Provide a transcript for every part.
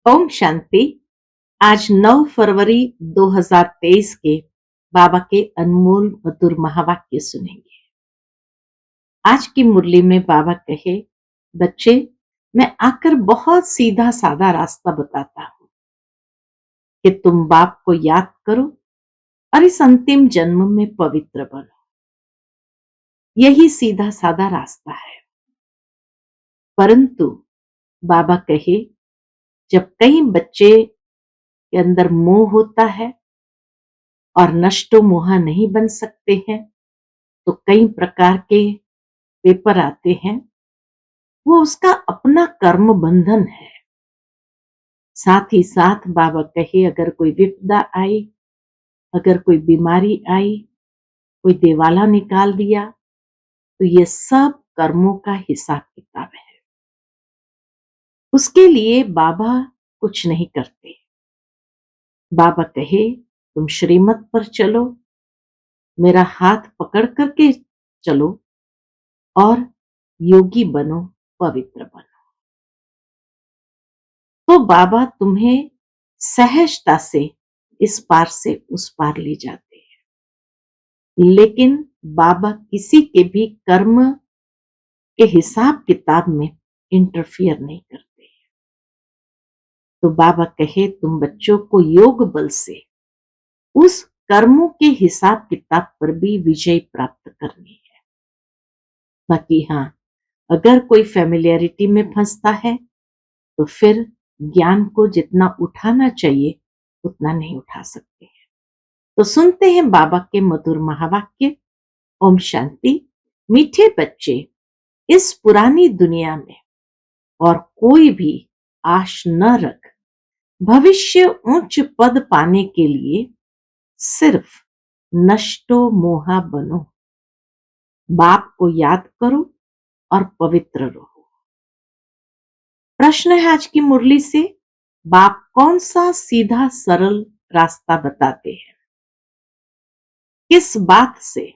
ओम शांति। आज 9 फरवरी 2023 के बाबा के अनमोल मधुर महावाक्य सुनेंगे। आज की मुरली में बाबा कहे, बच्चे, मैं आकर बहुत सीधा साधा रास्ता बताता हूँ कि तुम बाप को याद करो और इस अंतिम जन्म में पवित्र बनो। यही सीधा साधा रास्ता है। परंतु बाबा कहे, जब कई बच्चे के अंदर मोह होता है और नष्टो मोहा नहीं बन सकते हैं, तो कई प्रकार के पेपर आते हैं। वो उसका अपना कर्म बंधन है। साथ ही साथ बाबा कहे, अगर कोई विपदा आई, अगर कोई बीमारी आई, कोई देवाला निकाल दिया, तो ये सब कर्मों का हिसाब किताब है। उसके लिए बाबा कुछ नहीं करते। बाबा कहे, तुम श्रीमत पर चलो, मेरा हाथ पकड़ करके चलो और योगी बनो, पवित्र बनो। तो बाबा तुम्हें सहजता से इस पार से उस पार ले जाते हैं। लेकिन बाबा किसी के भी कर्म के हिसाब किताब में इंटरफियर नहीं करते। तो बाबा कहे, तुम बच्चों को योग बल से उस कर्मों के हिसाब किताब पर भी विजय प्राप्त करनी है। बाकी हाँ, अगर कोई फैमिलियरिटी में फंसता है तो फिर ज्ञान को जितना उठाना चाहिए उतना नहीं उठा सकते हैं। तो सुनते हैं बाबा के मधुर महावाक्य। ओम शांति। मीठे बच्चे, इस पुरानी दुनिया में और कोई भी आश न रख। भविष्य उच्च पद पाने के लिए सिर्फ नष्टो मोहा बनो। बाप को याद करो और पवित्र रहो। प्रश्न है आज की मुरली से, बाप कौन सा सीधा सरल रास्ता बताते हैं? किस बात से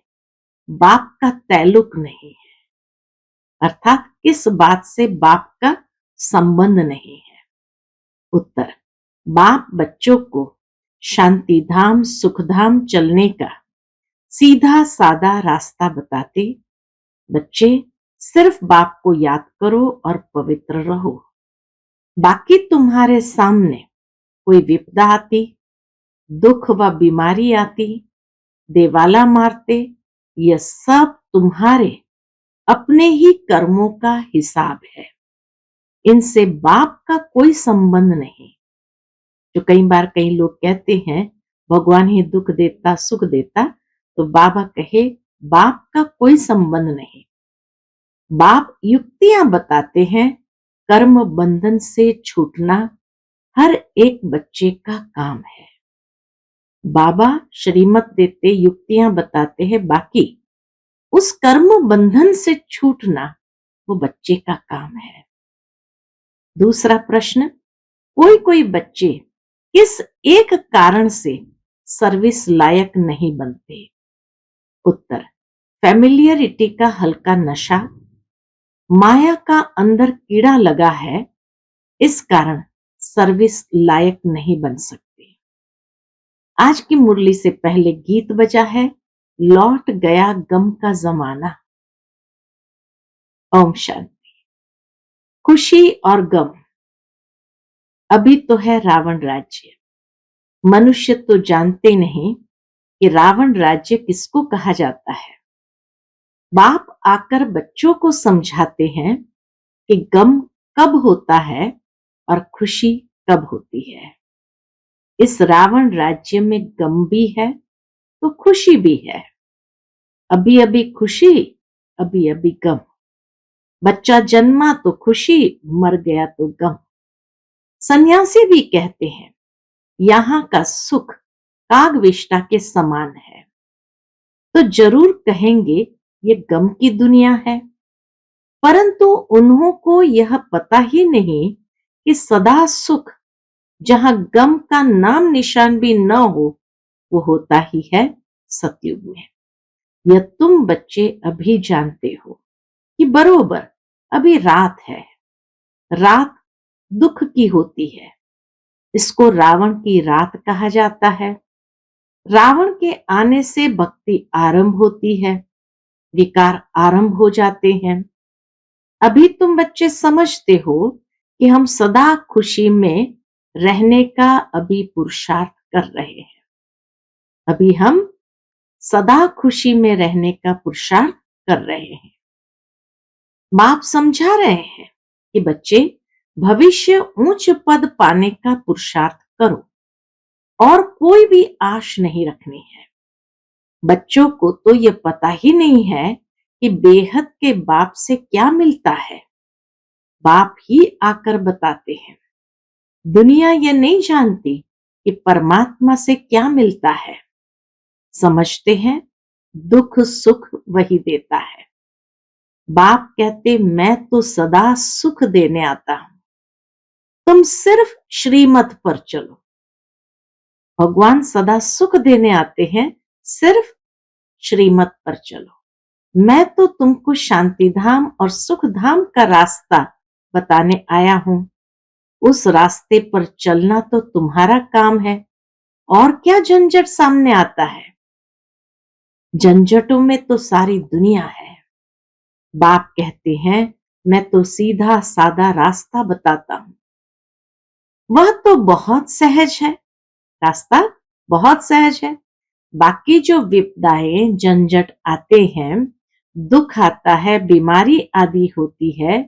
बाप का ताल्लुक नहीं है, अर्थात किस बात से बाप का संबंध नहीं है? उत्तर, बाप बच्चों को शांति धाम सुख धाम चलने का सीधा साधा रास्ता बताते। बच्चे, सिर्फ बाप को याद करो और पवित्र रहो। बाकी तुम्हारे सामने कोई विपदा आती, दुख व बीमारी आती, देवाला मारते, यह सब तुम्हारे अपने ही कर्मों का हिसाब है। इनसे बाप का कोई संबंध नहीं। जो कई बार कई लोग कहते हैं भगवान ही दुख देता सुख देता, तो बाबा कहे, बाप का कोई संबंध नहीं। बाप युक्तियां बताते हैं। कर्म बंधन से छूटना हर एक बच्चे का काम है। बाबा श्रीमत देते, युक्तियां बताते हैं, बाकी उस कर्म बंधन से छूटना वो बच्चे का काम है। दूसरा प्रश्न, कोई कोई बच्चे किस एक कारण से सर्विस लायक नहीं बनते? उत्तर, फैमिलियरिटी का हल्का नशा, माया का अंदर कीड़ा लगा है, इस कारण सर्विस लायक नहीं बन सकते। आज की मुरली से पहले गीत बजा है, लौट गया गम का जमाना। ओम शांति। खुशी और गम। अभी तो है रावण राज्य। मनुष्य तो जानते नहीं कि रावण राज्य किसको कहा जाता है। बाप आकर बच्चों को समझाते हैं कि गम कब होता है और खुशी कब होती है। इस रावण राज्य में गम भी है तो खुशी भी है। अभी अभी खुशी, अभी अभी गम। बच्चा जन्मा तो खुशी, मर गया तो गम। सन्यासी भी कहते हैं, यहां का सुख कागविष्टा के समान है, तो जरूर कहेंगे ये गम की दुनिया है। परंतु उन्हों को यह पता ही नहीं कि सदा सुख जहां गम का नाम निशान भी न हो, वो होता ही है सतयुग में। यह तुम बच्चे अभी जानते हो कि बरोबर अभी रात है। रात दुख की होती है इसको रावण की रात कहा जाता है। रावण के आने से भक्ति आरंभ होती है, विकार आरंभ हो जाते हैं। अभी तुम बच्चे समझते हो कि हम सदा खुशी में रहने का अभी पुरुषार्थ कर रहे हैं। अभी हम सदा खुशी में रहने का पुरुषार्थ कर रहे हैं। बाप समझा रहे हैं कि बच्चे, भविष्य उच्च पद पाने का पुरुषार्थ करो और कोई भी आश नहीं रखनी है। बच्चों को तो ये पता ही नहीं है कि बेहद के बाप से क्या मिलता है। बाप ही आकर बताते हैं। दुनिया ये नहीं जानती कि परमात्मा से क्या मिलता है। समझते हैं दुख सुख वही देता है। बाप कहते, मैं तो सदा सुख देने आता हूं, तुम सिर्फ श्रीमत पर चलो। भगवान सदा सुख देने आते हैं, सिर्फ श्रीमत पर चलो। मैं तो तुमको शांति धाम और सुख धाम का रास्ता बताने आया हूं। उस रास्ते पर चलना तो तुम्हारा काम है। और क्या झंझट सामने आता है? झंझटों में तो सारी दुनिया है। बाप कहते हैं, मैं तो सीधा सादा रास्ता बताता हूं। वह तो बहुत सहज है, रास्ता बहुत सहज है। बाकी जो विपदाएं झंझट आते हैं, दुख आता है, बीमारी आदि होती है,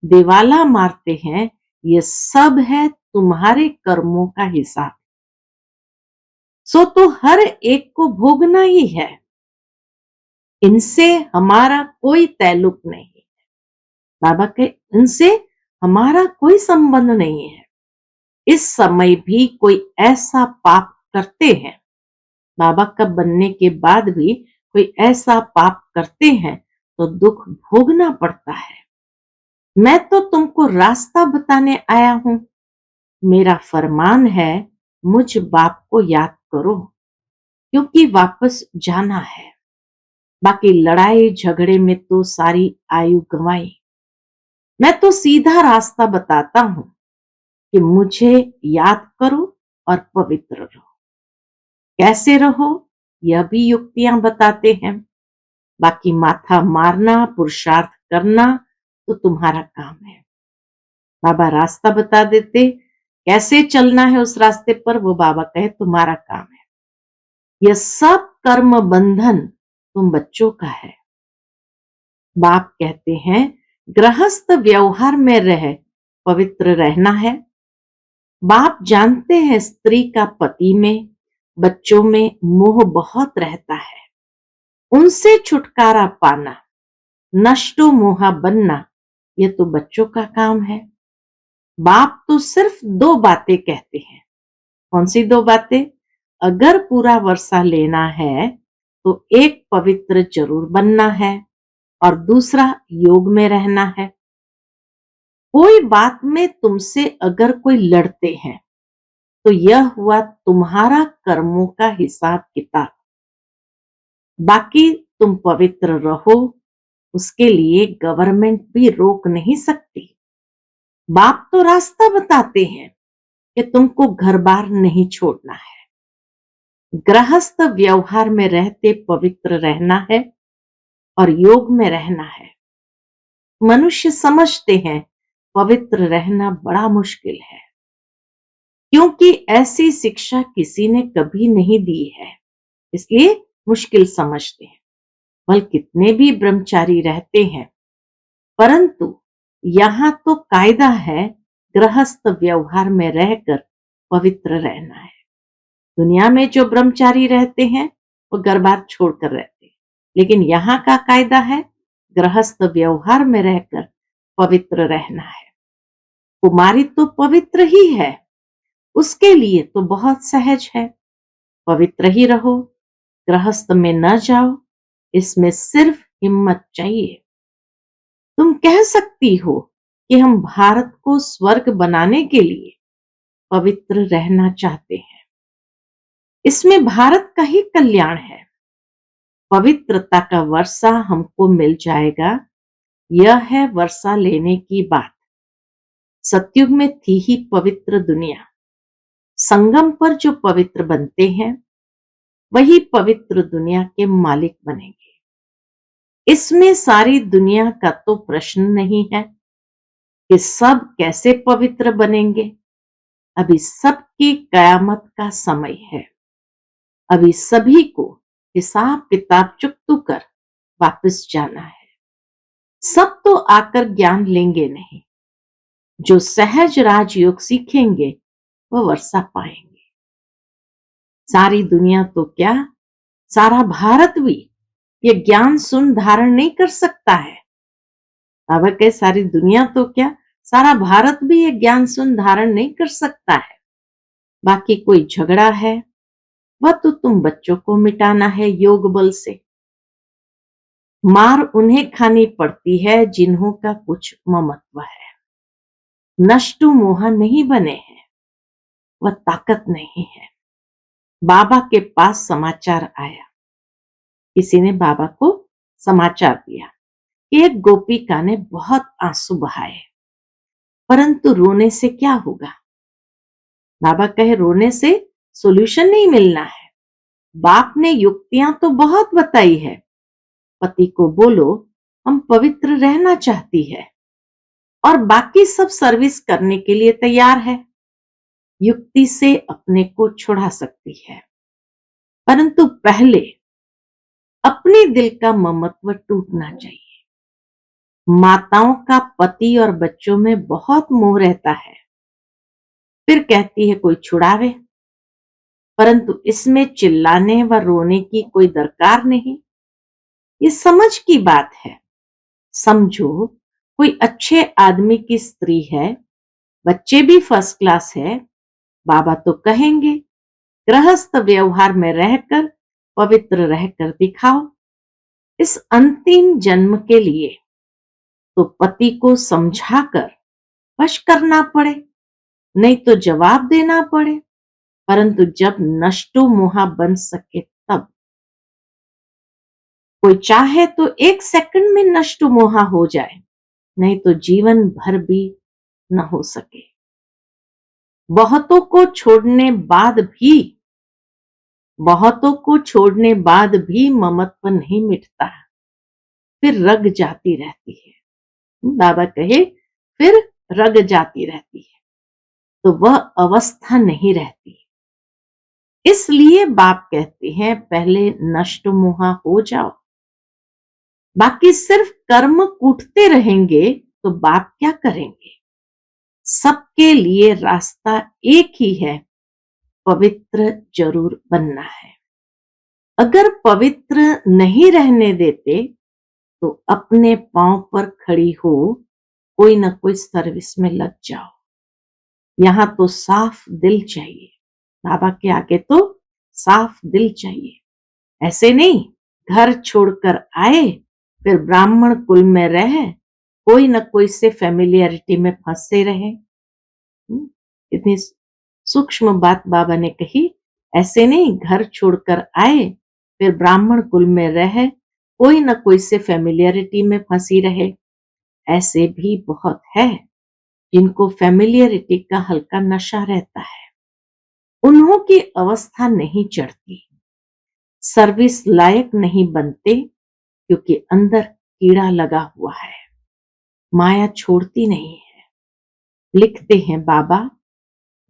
दिवाला मारते हैं, ये सब है तुम्हारे कर्मों का हिसाब। सो तो हर एक को भोगना ही है। इनसे हमारा कोई ताल्लुक नहीं। बाबा के इनसे हमारा कोई संबंध नहीं है। इस समय भी कोई ऐसा पाप करते हैं, बाबा का बनने के बाद भी कोई ऐसा पाप करते हैं तो दुख भोगना पड़ता है। मैं तो तुमको रास्ता बताने आया हूं। मेरा फरमान है, मुझ बाप को याद करो, क्योंकि वापस जाना है। बाकी लड़ाई झगड़े में तो सारी आयु गंवाई। मैं तो सीधा रास्ता बताता हूं कि मुझे याद करो और पवित्र रहो। कैसे रहो, यह भी युक्तियां बताते हैं। बाकी माथा मारना, पुरुषार्थ करना तो तुम्हारा काम है। बाबा रास्ता बता देते, कैसे चलना है उस रास्ते पर, वो बाबा कहे तुम्हारा काम है। यह सब कर्म बंधन तुम बच्चों का है। बाप कहते हैं, गृहस्थ व्यवहार में रह पवित्र रहना है। बाप जानते हैं स्त्री का पति में, बच्चों में मोह बहुत रहता है। उनसे छुटकारा पाना, नष्टो मोहा बनना, ये तो बच्चों का काम है। बाप तो सिर्फ दो बातें कहते हैं। कौन सी दो बातें? अगर पूरा वर्षा लेना है तो एक पवित्र जरूर बनना है और दूसरा योग में रहना है। कोई बात में तुमसे अगर कोई लड़ते हैं तो यह हुआ तुम्हारा कर्मों का हिसाब किताब। बाकी तुम पवित्र रहो, उसके लिए गवर्नमेंट भी रोक नहीं सकती। बाप तो रास्ता बताते हैं कि तुमको घर बार नहीं छोड़ना है। गृहस्थ व्यवहार में रहते पवित्र रहना है और योग में रहना है। मनुष्य समझते हैं पवित्र रहना बड़ा मुश्किल है, क्योंकि ऐसी शिक्षा किसी ने कभी नहीं दी है, इसलिए मुश्किल समझते हैं। भले कितने भी ब्रह्मचारी रहते हैं, परंतु यहाँ तो कायदा है गृहस्थ व्यवहार में रहकर पवित्र रहना है। दुनिया में जो ब्रह्मचारी रहते हैं वो घर बार छोड़कर रहते हैं, लेकिन यहाँ का कायदा है गृहस्थ व्यवहार में रहकर पवित्र रहना है। कुमारी तो पवित्र ही है, उसके लिए तो बहुत सहज है। पवित्र ही रहो, गृहस्थ में न जाओ, इसमें सिर्फ हिम्मत चाहिए। तुम कह सकती हो कि हम भारत को स्वर्ग बनाने के लिए पवित्र रहना चाहते हैं। इसमें भारत का ही कल्याण है। पवित्रता का वर्षा हमको मिल जाएगा, यह है वर्षा लेने की बात। सतयुग में थी ही पवित्र दुनिया, संगम पर जो पवित्र बनते हैं वही पवित्र दुनिया के मालिक बनेंगे। इसमें सारी दुनिया का तो प्रश्न नहीं है कि सब कैसे पवित्र बनेंगे। अभी सबकी कयामत का समय है। अभी सभी को हिसाब किताब चुकतू कर वापस जाना है। सब तो आकर ज्ञान लेंगे नहीं। जो सहज राजयोग सीखेंगे वो वर्षा पाएंगे। सारी दुनिया तो क्या, सारा भारत भी ये ज्ञान सुन धारण नहीं कर सकता है। बाबा के सारी दुनिया तो क्या, सारा भारत भी ये ज्ञान सुन धारण नहीं कर सकता है। बाकी कोई झगड़ा है वह तो तुम बच्चों को मिटाना है योग बल से। मार उन्हें खानी पड़ती है जिन्हों का कुछ ममत्व है। नष्टु मोह नहीं बने हैं, वह ताकत नहीं है। बाबा के पास समाचार आया। किसी ने बाबा को समाचार दिया कि एक गोपिका ने बहुत आंसू बहाए, परंतु रोने से क्या होगा। बाबा कहे रोने से सॉल्यूशन नहीं मिलना है। बाप ने युक्तियां तो बहुत बताई है। पति को बोलो हम पवित्र रहना चाहती है और बाकी सब सर्विस करने के लिए तैयार है। युक्ति से अपने को छुड़ा सकती है, परंतु पहले अपने दिल का ममत्व टूटना चाहिए। माताओं का पति और बच्चों में बहुत मोह रहता है। फिर कहती है कोई छुड़ावे, परंतु इसमें चिल्लाने व रोने की कोई दरकार नहीं। ये समझ की बात है। समझो कोई अच्छे आदमी की स्त्री है, बच्चे भी फर्स्ट क्लास है। बाबा तो कहेंगे गृहस्थ व्यवहार में रहकर पवित्र रहकर दिखाओ। इस अंतिम जन्म के लिए तो पति को समझाकर वश करना पड़े, नहीं तो जवाब देना पड़े। परंतु जब नष्टो मोहा बन सके तब। कोई चाहे तो 1 सेकंड में नष्टो मोहा हो जाए, नहीं तो जीवन भर भी न हो सके। बहुतों को छोड़ने बाद भी ममत्व नहीं मिटता, फिर रग जाती रहती है। बाबा कहे फिर रग जाती रहती है, तो वह अवस्था नहीं रहती। इसलिए बाप कहते हैं पहले नष्ट मोहा हो जाओ। बाकी सिर्फ कर्म कूटते रहेंगे तो बाप क्या करेंगे। सबके लिए रास्ता एक ही है, पवित्र जरूर बनना है। अगर पवित्र नहीं रहने देते तो अपने पांव पर खड़ी हो कोई ना कोई सर्विस में लग जाओ। यहां तो साफ दिल चाहिए। बाबा के आगे तो साफ दिल चाहिए। ऐसे नहीं घर छोड़कर आए फिर ब्राह्मण कुल में रहे, कोई न कोई से फेमिलियरिटी में फंसे रहे। इतनी सूक्ष्म बात बाबा ने कही। ऐसे नहीं घर छोड़कर आए फिर ब्राह्मण कुल में रहे, कोई न कोई से फेमिलियरिटी में फंसी रहे। ऐसे भी बहुत है जिनको फेमिलियरिटी का हल्का नशा रहता है, उन्हों की अवस्था नहीं चढ़ती, सर्विस लायक नहीं बनते, क्योंकि अंदर कीड़ा लगा हुआ है, माया छोड़ती नहीं है। लिखते हैं बाबा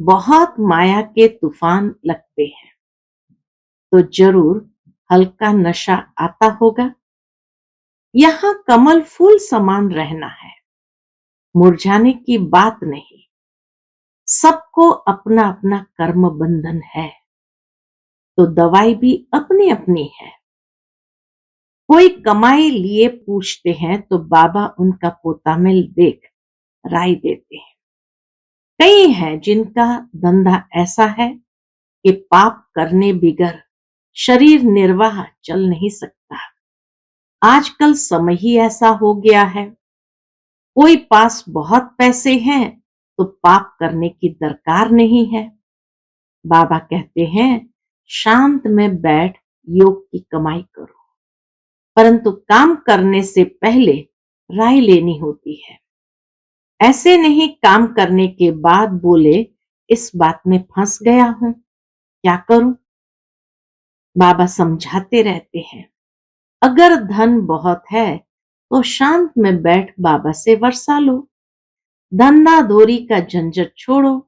बहुत माया के तूफान लगते हैं, तो जरूर हल्का नशा आता होगा। यहां कमल फूल समान रहना है, मुरझाने की बात नहीं। सबको अपना अपना कर्म बंधन है, तो दवाई भी अपनी अपनी है। कोई कमाई लिए पूछते हैं तो बाबा उनका पोता में देख राय देते हैं। कई हैं जिनका धंधा ऐसा है कि पाप करने बिगर शरीर निर्वाह चल नहीं सकता। आजकल समय ही ऐसा हो गया है। कोई पास बहुत पैसे हैं तो पाप करने की दरकार नहीं है। बाबा कहते हैं शांत में बैठ योग की कमाई करो, परंतु काम करने से पहले राय लेनी होती है। ऐसे नहीं काम करने के बाद बोले इस बात में फंस गया हूं, क्या करूं? बाबा समझाते रहते हैं, अगर धन बहुत है तो शांत में बैठ बाबा से वर्षा लो, धंधा धोरी का झंझट छोड़ो,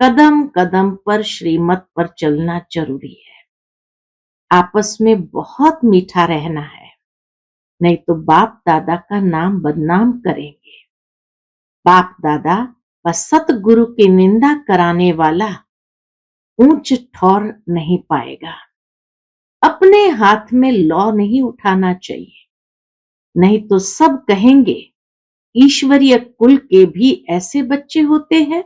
कदम कदम पर श्रीमत पर चलना जरूरी है। आपस में बहुत मीठा रहना है, नहीं तो बाप दादा का नाम बदनाम करेंगे। बाप दादा व सतगुरु की निंदा कराने वाला ऊंच ठौर नहीं पाएगा। अपने हाथ में लौ नहीं उठाना चाहिए, नहीं तो सब कहेंगे ईश्वरीय कुल के भी ऐसे बच्चे होते हैं।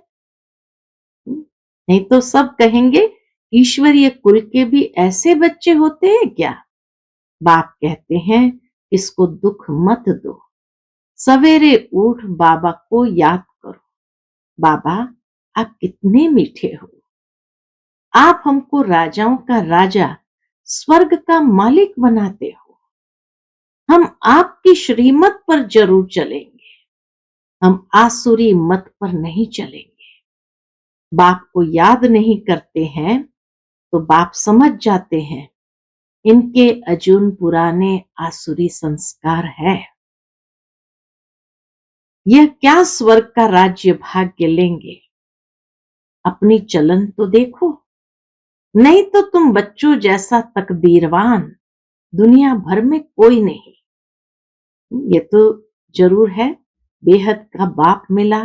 नहीं तो सब कहेंगे ईश्वरीय कुल के भी ऐसे बच्चे होते हैं क्या? बाप कहते हैं इसको दुख मत दो, सवेरे उठ बाबा को याद करो। बाबा आप कितने मीठे हो, आप हमको राजाओं का राजा स्वर्ग का मालिक बनाते हो। हम आपकी श्रीमत पर जरूर चलेंगे, हम आसुरी मत पर नहीं चलेंगे। बाप को याद नहीं करते हैं तो बाप समझ जाते हैं इनके अजून पुराने आसुरी संस्कार है। यह क्या स्वर्ग का राज्य भाग्य लेंगे, अपनी चलन तो देखो, नहीं तो तुम बच्चों जैसा तकदीरवान दुनिया भर में कोई नहीं। ये तो जरूर है, बेहद का बाप मिला,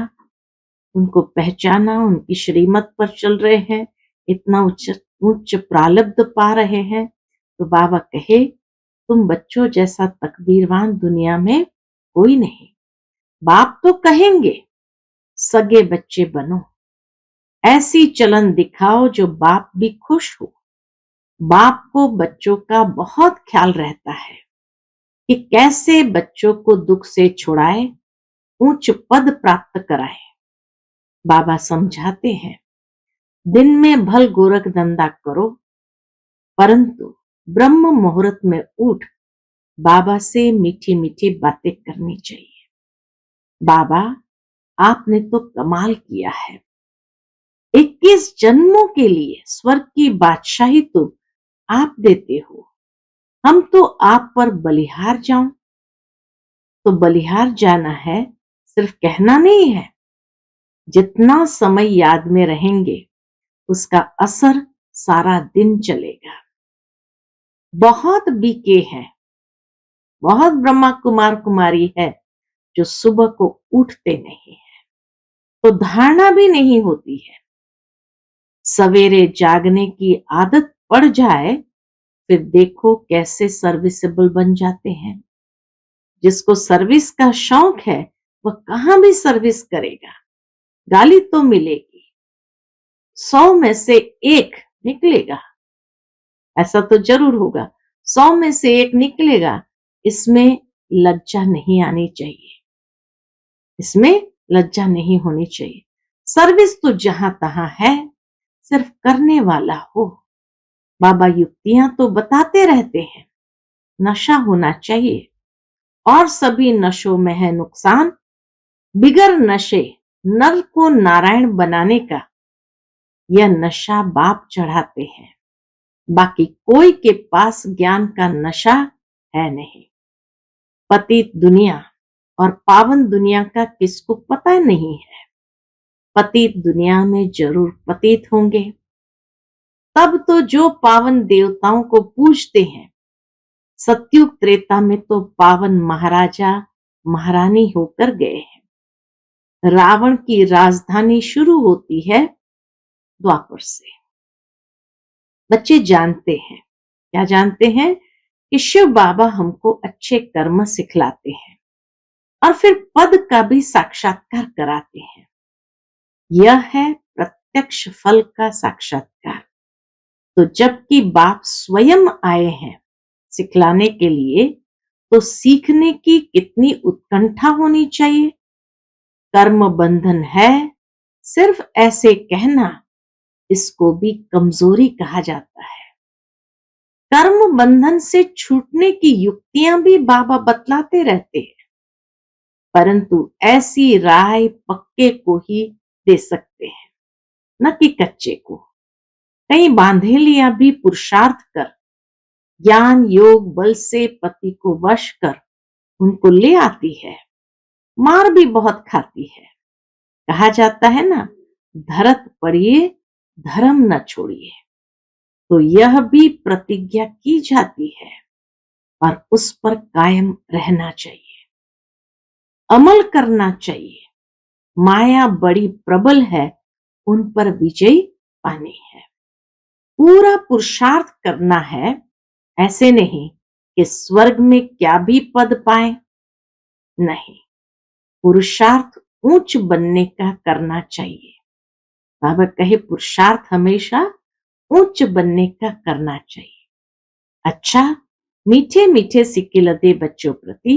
उनको पहचाना, उनकी श्रीमत पर चल रहे हैं, इतना उच्च उच्च प्रारब्ध पा रहे हैं, तो बाबा कहे तुम बच्चों जैसा तकदीरवान दुनिया में कोई नहीं। बाप तो कहेंगे सगे बच्चे बनो, ऐसी चलन दिखाओ जो बाप भी खुश हो। बाप को बच्चों का बहुत ख्याल रहता है कि कैसे बच्चों को दुख से छुड़ाए, उच्च पद प्राप्त कराए। बाबा समझाते हैं दिन में भल गोरख धंधा करो, परंतु ब्रह्म मुहूर्त में उठ बाबा से मीठी मीठी बातें करनी चाहिए। बाबा आपने तो कमाल किया है, 21 जन्मों के लिए स्वर्ग की बादशाही तो आप देते हो, हम तो आप पर बलिहार जाऊं। तो बलिहार जाना है, सिर्फ कहना नहीं है। जितना समय याद में रहेंगे उसका असर सारा दिन चलेगा। बहुत बीके हैं, बहुत ब्रह्मा कुमार कुमारी है जो सुबह को उठते नहीं है, तो धारणा भी नहीं होती है। सवेरे जागने की आदत पड़ जाए फिर देखो कैसे सर्विसेबल बन जाते हैं। जिसको सर्विस का शौक है वह कहां भी सर्विस करेगा, गाली तो मिलेगी, 100 में से एक निकलेगा, ऐसा तो जरूर होगा, 100 में से एक निकलेगा। इसमें लज्जा नहीं आनी चाहिए, इसमें लज्जा नहीं होनी चाहिए। सर्विस तो जहां तहां है, सिर्फ करने वाला हो। बाबा युक्तियां तो बताते रहते हैं, नशा होना चाहिए और सभी नशों में है नुकसान, बिगर नशे नर को नारायण बनाने का यह नशा बाप चढ़ाते हैं। बाकी कोई के पास ज्ञान का नशा है नहीं। पतित दुनिया और पावन दुनिया का किसको पता नहीं है। पतित दुनिया में जरूर पतित होंगे, तब तो जो पावन देवताओं को पूजते हैं, सतयुग त्रेता में तो पावन महाराजा महारानी होकर गए हैं। रावण की राजधानी शुरू होती है द्वापर से। बच्चे जानते हैं, क्या जानते हैं कि शिव बाबा हमको अच्छे कर्म सिखलाते हैं और फिर पद का भी साक्षात्कार कराते हैं। यह है प्रत्यक्ष फल का साक्षात्कार। तो जबकि बाप स्वयं आए हैं सिखलाने के लिए, तो सीखने की कितनी उत्कंठा होनी चाहिए। कर्म बंधन है, सिर्फ ऐसे कहना इसको भी कमजोरी कहा जाता है। कर्म बंधन से छूटने की युक्तियां भी बाबा बतलाते रहते हैं, परंतु ऐसी राय पक्के को ही दे सकते हैं। न कि कच्चे को। कई बांधेलियां भी पुरुषार्थ कर, ज्ञान योग बल से पति को वश कर उनको ले आती है। मार भी बहुत खाती है। कहा जाता है ना, धरत पड़िए धर्म न छोड़िए। तो यह भी प्रतिज्ञा की जाती है और उस पर कायम रहना चाहिए, अमल करना चाहिए। माया बड़ी प्रबल है, उन पर विजय पानी है। पूरा पुरुषार्थ करना है, ऐसे नहीं कि स्वर्ग में क्या भी पद पाए। नहीं, पुरुषार्थ ऊंच बनने का करना चाहिए। बाबा कहे पुरुषार्थ हमेशा ऊंच बनने का करना चाहिए। अच्छा, मीठे मीठे सिक्के लदे बच्चों प्रति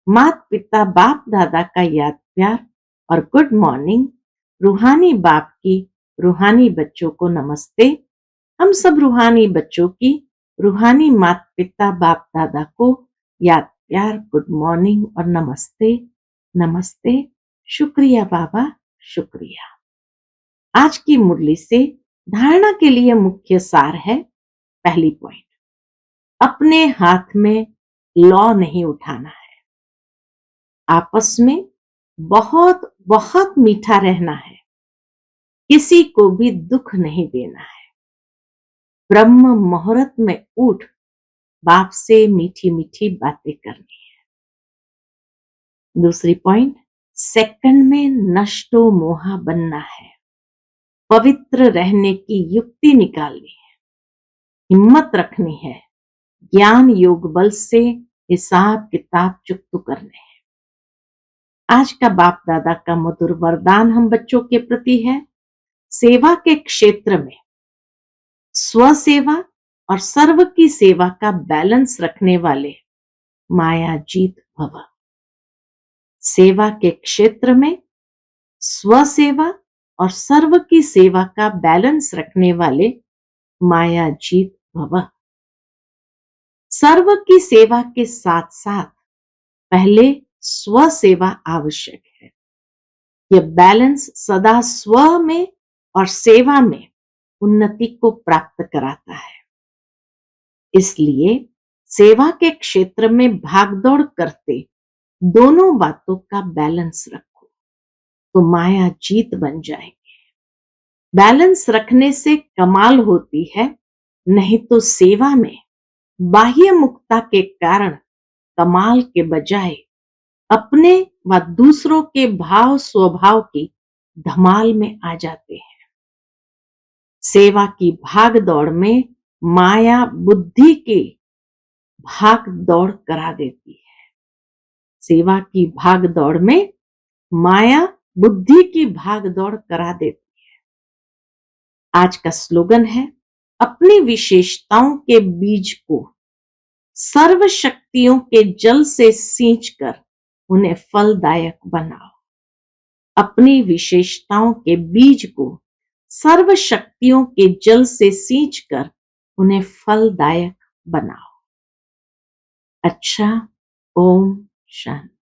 माता पिता बाप दादा का याद प्यार और गुड मॉर्निंग। रूहानी बाप की रूहानी बच्चों को नमस्ते। हम सब रूहानी बच्चों की रूहानी माता पिता बाप दादा को याद प्यार, गुड मॉर्निंग और नमस्ते। नमस्ते। शुक्रिया बाबा, शुक्रिया। आज की मुरली से धारणा के लिए मुख्य सार है। पहली पॉइंट, अपने हाथ में लॉ नहीं उठाना है। आपस में बहुत बहुत मीठा रहना है। किसी को भी दुख नहीं देना है। ब्रह्म मुहूर्त में उठ बाप से मीठी मीठी बातें करनी है। दूसरी पॉइंट, सेकंड में नष्टो मोहा बनना है। पवित्र रहने की युक्ति निकालनी है, हिम्मत रखनी है, ज्ञान योग बल से हिसाब किताब चुकत करने हैं। आज का बाप दादा का मधुर वरदान हम बच्चों के प्रति है। सेवा के क्षेत्र में स्व सेवा और सर्व की सेवा का बैलेंस रखने वाले माया जीत भव। सेवा के क्षेत्र में स्व सेवा और सर्व की सेवा का बैलेंस रखने वाले माया जीत भव। सर्व की सेवा के साथ साथ पहले स्व सेवा आवश्यक है। यह बैलेंस सदा स्व में और सेवा में उन्नति को प्राप्त कराता है। इसलिए सेवा के क्षेत्र में भागदौड़ करते दोनों बातों का बैलेंस रखो तो माया जीत बन जाएगी। बैलेंस रखने से कमाल होती है, नहीं तो सेवा में बाह्य मुक्ता के कारण कमाल के बजाय अपने व दूसरों के भाव स्वभाव की धमाल में आ जाते हैं। सेवा की भाग दौड़ में माया बुद्धि की भाग दौड़ करा देती है। सेवा की भाग दौड़ में माया बुद्धि की भाग दौड़ करा देती है। आज का स्लोगन है, अपनी विशेषताओं के बीज को सर्व शक्तियों के जल से सींचकर उन्हें फलदायक बनाओ। अपनी विशेषताओं के बीज को सर्व शक्तियों के जल से सींचकर उन्हें फलदायक बनाओ। अच्छा, ओम शांति।